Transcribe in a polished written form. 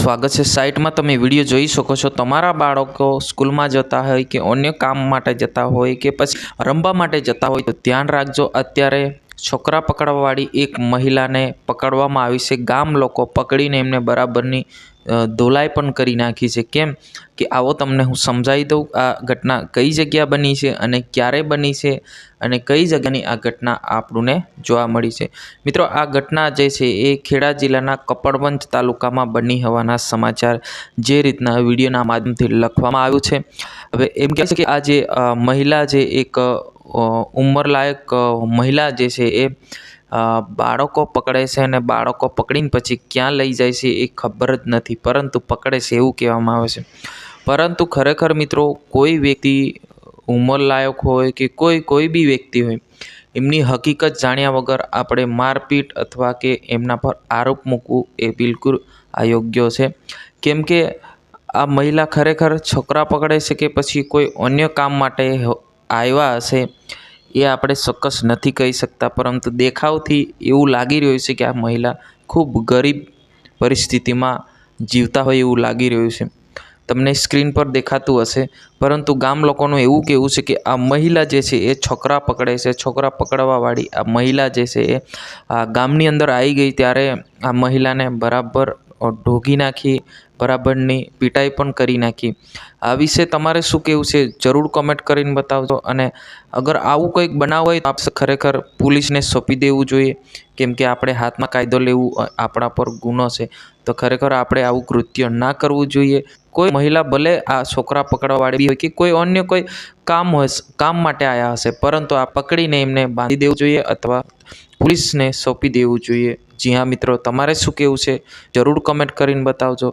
સ્વાગત છે। સાઇટમાં તમે વિડીયો જોઈ શકો છો। તમારા બાળકો સ્કૂલમાં જતા હોય કે અન્ય કામ માટે જતા હોય કે પછી રમવા માટે જતા હોય તો ધ્યાન રાખજો। અત્યારે છોકરા પકડવાવાળી એક મહિલાને પકડવામાં આવી છે। ગામ લોકો પકડીને એમને બરાબરની ધોલાઈ પણ કરી નાખી છે। કેમ કે આવો તમને હું સમજાવી દઉં આ ઘટના કઈ જગ્યા બની છે અને ક્યારે બની છે અને કઈ જગ્યાની આ ઘટના આપણને જોવા મળી છે। મિત્રો, આ ઘટના જે છે એ ખેડા જિલ્લાના કપડવંજ તાલુકામાં બની હોવાના સમાચાર જે રીતના વિડીયોના માધ્યમથી લખવામાં આવ્યું છે। હવે એમ કહે છે કે આ જે મહિલા જે એક ઉંમરલાયક મહિલા જે છે એ બાળકો પકડે છે અને બાળકો પકડીને પછી ક્યાં લઈ જાય છે એ ખબર જ નથી, પરંતુ પકડે છે એવું કહેવામાં આવે છે। પરંતુ ખરેખર મિત્રો, કોઈ વ્યક્તિ ઉંમરલાયક હોય કે કોઈ બી વ્યક્તિ હોય, એમની હકીકત જાણ્યા વગર આપણે મારપીટ અથવા કે એમના પર આરોપ મૂકવું એ બિલકુલ અયોગ્ય છે। કેમ કે આ મહિલા ખરેખર છોકરા પકડે છે કે પછી કોઈ અન્ય કામ માટે આવ્યા હશે એ આપણે ચોક્કસ નથી કહી શકતા, પરંતુ દેખાવથી એવું લાગી રહ્યું છે કે આ મહિલા ખૂબ ગરીબ પરિસ્થિતિમાં જીવતા હોય એવું લાગી રહ્યું છે। તમને સ્ક્રીન પર દેખાતું હશે, પરંતુ ગામ લોકોનું એવું કહેવું છે કે આ મહિલા જે છે એ છોકરા પકડે છે। છોકરા પકડવાવાળી આ મહિલા જે છે એ આ ગામની અંદર આવી ગઈ ત્યારે આ મહિલાને બરાબર ઢોકી નાખી, બરાબરની પીટાઈ પણ કરી નાખી। આ વિશે તમારે શું કહેવું છે જરૂર કોમેન્ટ કરીને બતાવજો। અને અગર આવું કંઈક બનાવ હોય તો આપણે ખરેખર પોલીસને સોંપી દેવું જોઈએ, કેમ કે આપણે હાથમાં કાયદો લેવું આપણા પર ગુનો છે। તો ખરેખર આપણે આવું કૃત્ય ના કરવું જોઈએ। કોઈ મહિલા ભલે આ છોકરા પકડવાવાળી હોય કે કોઈ અન્ય કોઈ કામ માટે આવ્યા હશે, પરંતુ આ પકડીને એમને બાંધી દેવું જોઈએ અથવા પોલીસને સોંપી દેવું જોઈએ। જી હા મિત્રો, તમારે શું કહેવું છે જરૂર કમેન્ટ કરીને બતાવજો।